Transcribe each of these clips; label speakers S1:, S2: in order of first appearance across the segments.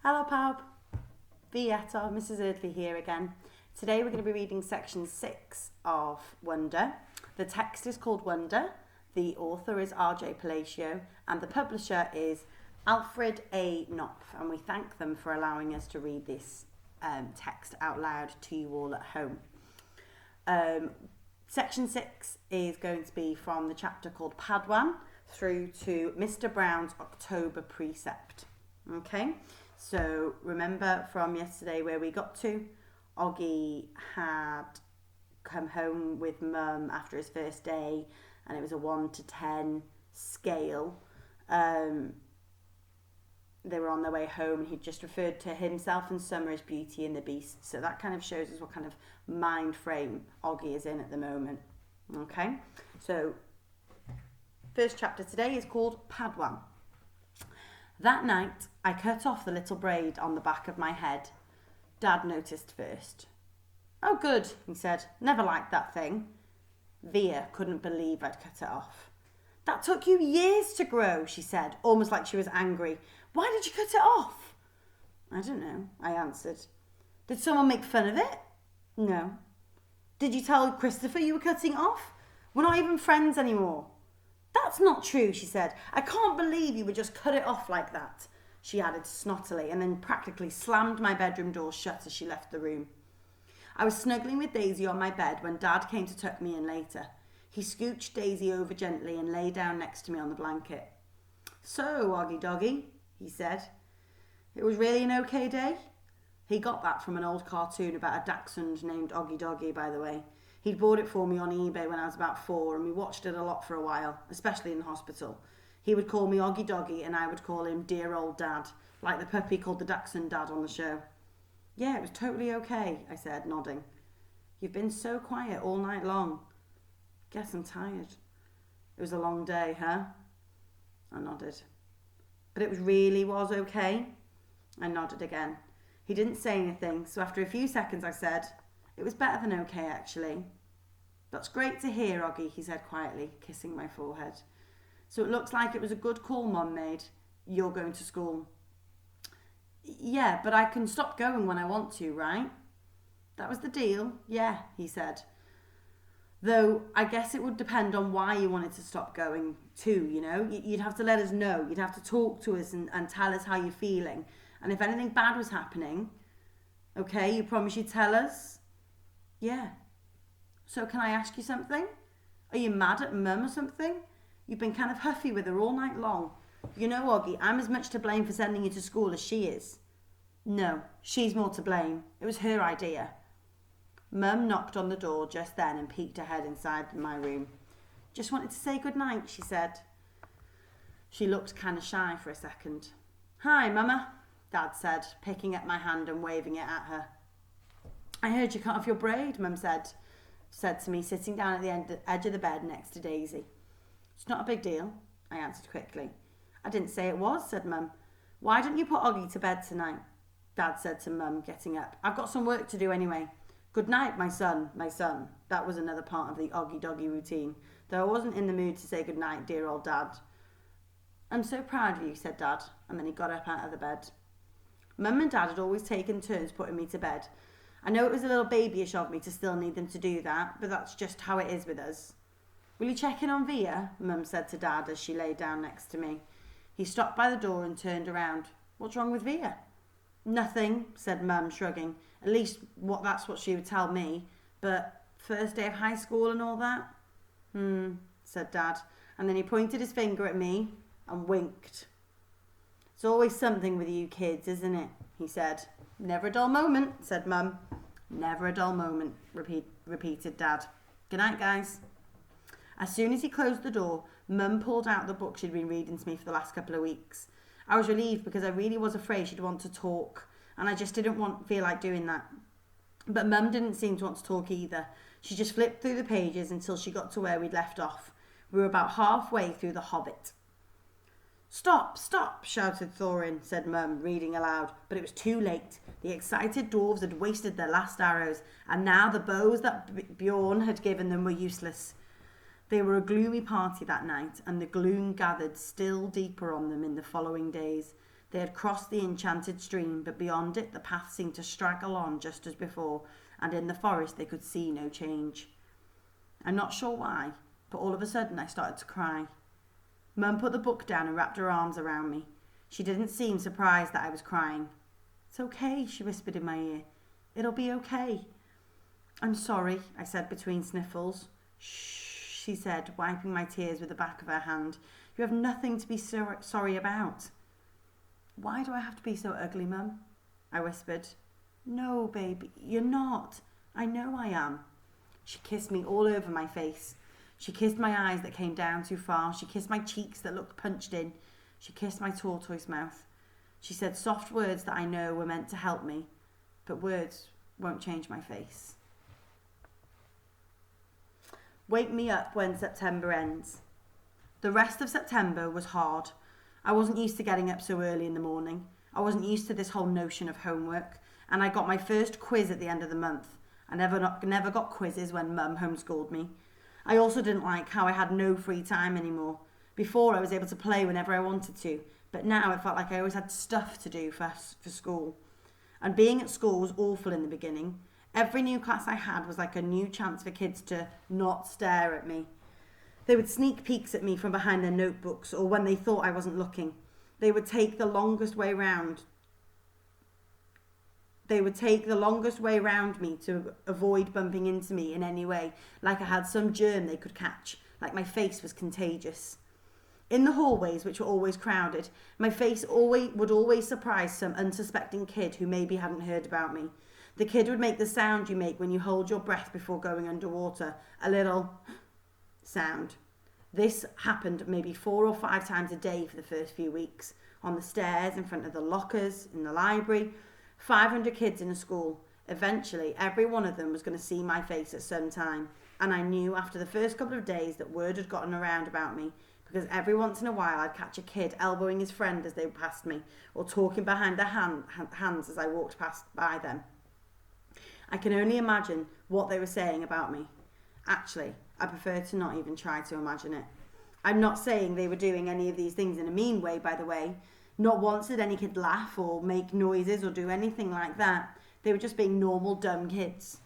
S1: Hello Pab, Vieta, Mrs. Eardley here again. Today we're going to be reading section 6 of Wonder. The text is called Wonder, the author is R.J. Palacio and the publisher is Alfred A. Knopf, and we thank them for allowing us to read this text out loud to you all at home. Section 6 is going to be from the chapter called Padawan through to Mr. Browne's October Precept. Okay, so remember from yesterday where we got to, Oggy had come home with Mum after his first day and it was a 1 to 10 scale. They were on their way home and he'd just referred to himself and Summer as Beauty and the Beast. So that kind of shows us what kind of mind frame Oggy is in at the moment. Okay, so first chapter today is called Padawan. That night, I cut off the little braid on the back of my head. Dad noticed first. Oh, good, he said. Never liked that thing. Via couldn't believe I'd cut it off. That took you years to grow, she said, almost like she was angry. Why did you cut it off? I don't know, I answered. Did someone make fun of it? No. Did you tell Christopher you were cutting off? We're not even friends anymore. That's not true, she said. I can't believe you would just cut it off like that, she added snottily, and then practically slammed my bedroom door shut as she left the room. I was snuggling with Daisy on my bed when Dad came to tuck me in later. He scooched Daisy over gently and lay down next to me on the blanket. So, Oggy Doggy, he said. It was really an okay day? He got that from an old cartoon about a dachshund named Oggy Doggy, by the way. He'd bought it for me on eBay when I was about 4 and we watched it a lot for a while, especially in hospital. He would call me Oggy Doggy and I would call him Dear Old Dad, like the puppy called the Dachshund Dad on the show. Yeah, it was totally okay, I said, nodding. You've been so quiet all night long. Guess I'm tired. It was a long day, huh? I nodded. But it really was okay? I nodded again. He didn't say anything, so after a few seconds I said, it was better than okay, actually. That's great to hear, Oggy, he said quietly, kissing my forehead. So it looks like it was a good call Mum made. You're going to school. Yeah, but I can stop going when I want to, right? That was the deal, yeah, he said. Though I guess it would depend on why you wanted to stop going too, you know? You'd have to let us know. You'd have to talk to us and tell us how you're feeling. And if anything bad was happening, okay, you promise you'd tell us? Yeah. So can I ask you something? Are you mad at Mum or something? You've been kind of huffy with her all night long. You know, Oggy, I'm as much to blame for sending you to school as she is. No, she's more to blame. It was her idea. Mum knocked on the door just then and peeked her head inside my room. Just wanted to say good night, she said. She looked kind of shy for a second. Hi, Mama, Dad said, picking up my hand and waving it at her. I heard you cut off your braid, Mum said to me, sitting down at the edge of the bed next to Daisy. It's not a big deal, I answered quickly. I didn't say it was, said Mum. Why didn't you put Oggy to bed tonight? Dad said to Mum, getting up. I've got some work to do anyway. Good night, my son. That was another part of the Oggy Doggy routine, though I wasn't in the mood to say good night, dear old Dad. I'm so proud of you, said Dad, and then he got up out of the bed. Mum and Dad had always taken turns putting me to bed. I know it was a little babyish of me to still need them to do that, but that's just how it is with us. Will you check in on Via? Mum said to Dad as she lay down next to me. He stopped by the door and turned around. What's wrong with Via? Nothing, said Mum, shrugging. At least that's what she would tell me. But first day of high school and all that? Said Dad. And then he pointed his finger at me and winked. It's always something with you kids, isn't it? He said. Never a dull moment, said Mum. Never a dull moment, repeated Dad. Good night, guys. As soon as he closed the door, Mum pulled out the book she'd been reading to me for the last couple of weeks. I was relieved because I really was afraid she'd want to talk, and I just didn't feel like doing that. But Mum didn't seem to want to talk either. She just flipped through the pages until she got to where we'd left off. We were about halfway through The Hobbit. Stop, stop, shouted Thorin, said Mum, reading aloud. But it was too late. The excited dwarves had wasted their last arrows, and now the bows that Bjorn had given them were useless. They were a gloomy party that night, and the gloom gathered still deeper on them in the following days. They had crossed the enchanted stream, but beyond it the path seemed to straggle on just as before, and in the forest they could see no change. I'm not sure why, but all of a sudden I started to cry. Mum put the book down and wrapped her arms around me. She didn't seem surprised that I was crying. "It's okay," she whispered in my ear. "It'll be okay." "I'm sorry," I said between sniffles. "Shh," she said, wiping my tears with the back of her hand. "You have nothing to be sorry about." "Why do I have to be so ugly, Mum?" I whispered. "No, baby, you're not. I know I am." She kissed me all over my face. She kissed my eyes that came down too far. She kissed my cheeks that looked punched in. She kissed my tortoise mouth. She said soft words that I know were meant to help me, but words won't change my face. Wake me up when September ends. The rest of September was hard. I wasn't used to getting up so early in the morning. I wasn't used to this whole notion of homework, and I got my first quiz at the end of the month. I never got quizzes when Mum homeschooled me. I also didn't like how I had no free time anymore. Before I was able to play whenever I wanted to, but now it felt like I always had stuff to do for school. And being at school was awful in the beginning. Every new class I had was like a new chance for kids to not stare at me. They would sneak peeks at me from behind their notebooks or when they thought I wasn't looking. They would take the longest way round me to avoid bumping into me in any way, like I had some germ they could catch, like my face was contagious. In the hallways, which were always crowded, my face would always surprise some unsuspecting kid who maybe hadn't heard about me. The kid would make the sound you make when you hold your breath before going underwater, a little sound. This happened maybe 4 or 5 times a day for the first few weeks, on the stairs, in front of the lockers, in the library. 500 kids in a school. Eventually, every one of them was going to see my face at some time, and I knew after the first couple of days that word had gotten around about me, because every once in a while I'd catch a kid elbowing his friend as they passed me, or talking behind their hands as I walked by them. I can only imagine what they were saying about me. Actually, I prefer to not even try to imagine it. I'm not saying they were doing any of these things in a mean way, by the way. Not once did any kid laugh or make noises or do anything like that. They were just being normal, dumb kids.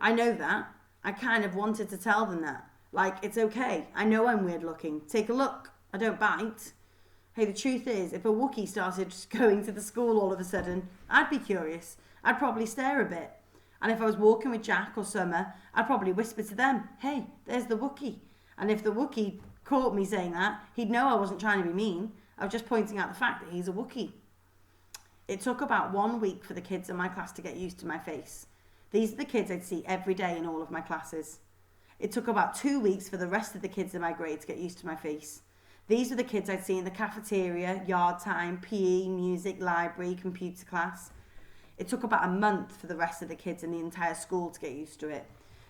S1: I know that. I kind of wanted to tell them that. Like, it's okay. I know I'm weird looking. Take a look. I don't bite. Hey, the truth is, if a Wookiee started going to the school all of a sudden, I'd be curious. I'd probably stare a bit. And if I was walking with Jack or Summer, I'd probably whisper to them, "Hey, there's the Wookiee." And if the Wookiee caught me saying that, he'd know I wasn't trying to be mean. I was just pointing out the fact that he's a Wookiee. It took about 1 week for the kids in my class to get used to my face. These are the kids I'd see every day in all of my classes. It took about 2 weeks for the rest of the kids in my grade to get used to my face. These were the kids I'd see in the cafeteria, yard time, PE, music, library, computer class. It took about a month for the rest of the kids in the entire school to get used to it.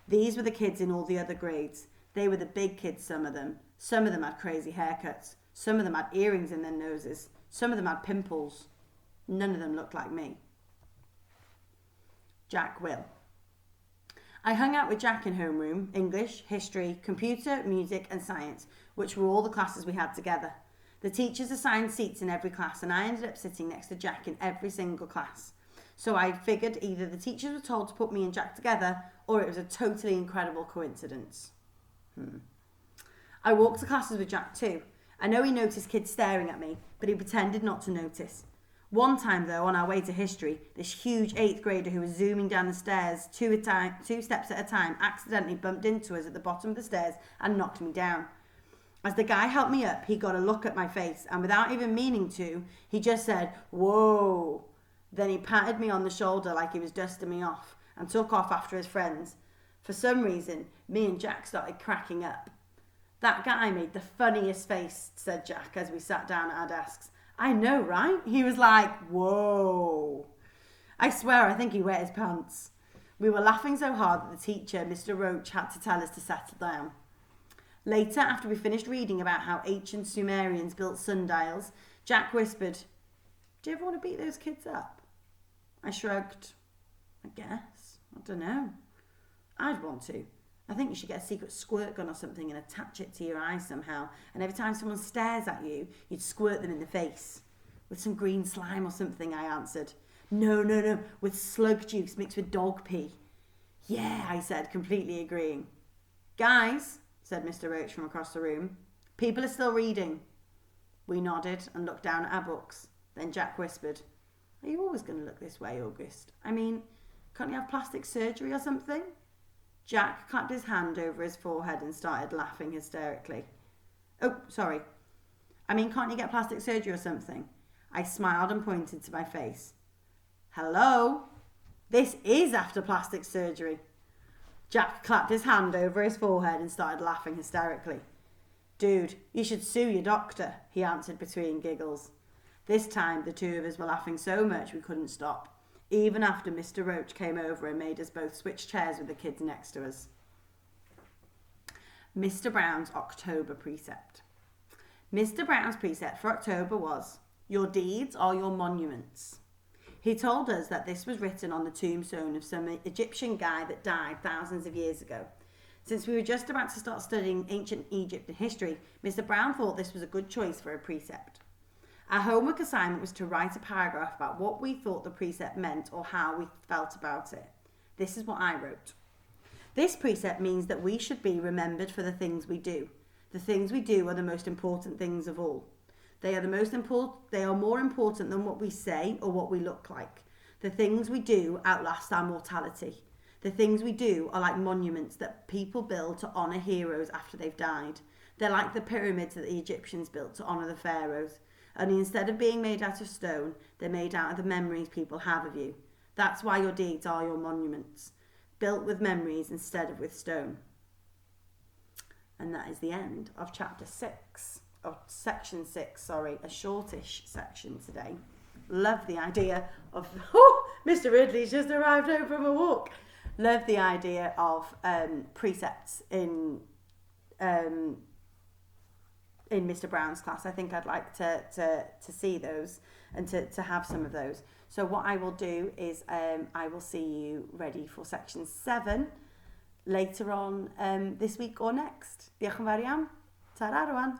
S1: These were the kids in all the other grades. They were the big kids, some of them. Some of them had crazy haircuts. Some of them had earrings in their noses. Some of them had pimples. None of them looked like me. Jack Will. I hung out with Jack in homeroom, English, history, computer, music and science, which were all the classes we had together. The teachers assigned seats in every class and I ended up sitting next to Jack in every single class. So I figured either the teachers were told to put me and Jack together or it was a totally incredible coincidence. I walked to classes with Jack too. I know he noticed kids staring at me, but he pretended not to notice. One time though, on our way to history, this huge 8th grader who was zooming down the stairs 2 steps at a time accidentally bumped into us at the bottom of the stairs and knocked me down. As the guy helped me up, he got a look at my face and without even meaning to, he just said, "Whoa." Then he patted me on the shoulder like he was dusting me off and took off after his friends. For some reason, me and Jack started cracking up. "That guy made the funniest face," said Jack as we sat down at our desks. "I know, right?" He was like, "Whoa." I swear I think he wet his pants. We were laughing so hard that the teacher, Mr. Roach, had to tell us to settle down. Later, after we finished reading about how ancient Sumerians built sundials, Jack whispered, "Do you ever want to beat those kids up?" I shrugged. "I guess. I don't know. I'd want to. I think you should get a secret squirt gun or something and attach it to your eye somehow. And every time someone stares at you, you'd squirt them in the face." With some green slime or something, I answered. No, with slug juice mixed with dog pee. Yeah, I said, completely agreeing. Guys, said Mr. Roach from across the room, people are still reading. We nodded and looked down at our books. Then Jack whispered, are you always going to look this way, August? I mean, can't you have plastic surgery or something? Jack clapped his hand over his forehead and started laughing hysterically. Oh, sorry. I mean, can't you get plastic surgery or something? I smiled and pointed to my face. Hello? This is after plastic surgery. Jack clapped his hand over his forehead and started laughing hysterically. Dude, you should sue your doctor, he answered between giggles. This time, the two of us were laughing so much we couldn't stop, even after Mr. Roach came over and made us both switch chairs with the kids next to us. Mr. Browne's October Precept. Mr. Browne's precept for October was, your deeds are your monuments. He told us that this was written on the tombstone of some Egyptian guy that died thousands of years ago. Since we were just about to start studying ancient Egypt and history, Mr. Browne thought this was a good choice for a precept. Our homework assignment was to write a paragraph about what we thought the precept meant or how we felt about it. This is what I wrote. This precept means that we should be remembered for the things we do. The things we do are the most important things of all. They are more important than what we say or what we look like. The things we do outlast our mortality. The things we do are like monuments that people build to honour heroes after they've died. They're like the pyramids that the Egyptians built to honour the pharaohs. Only instead of being made out of stone, they're made out of the memories people have of you. That's why your deeds are your monuments, built with memories instead of with stone. And that is the end of section 6, a shortish section today. Love the idea of, Mr. Eardley's just arrived home from a walk. Love the idea of precepts in Mr. Browne's class. I think I'd like to see those and to have some of those. So what I will do is I will see you ready for section 7 later on this week or next. Diolch yn fawr iawn. Ta-ra rwan.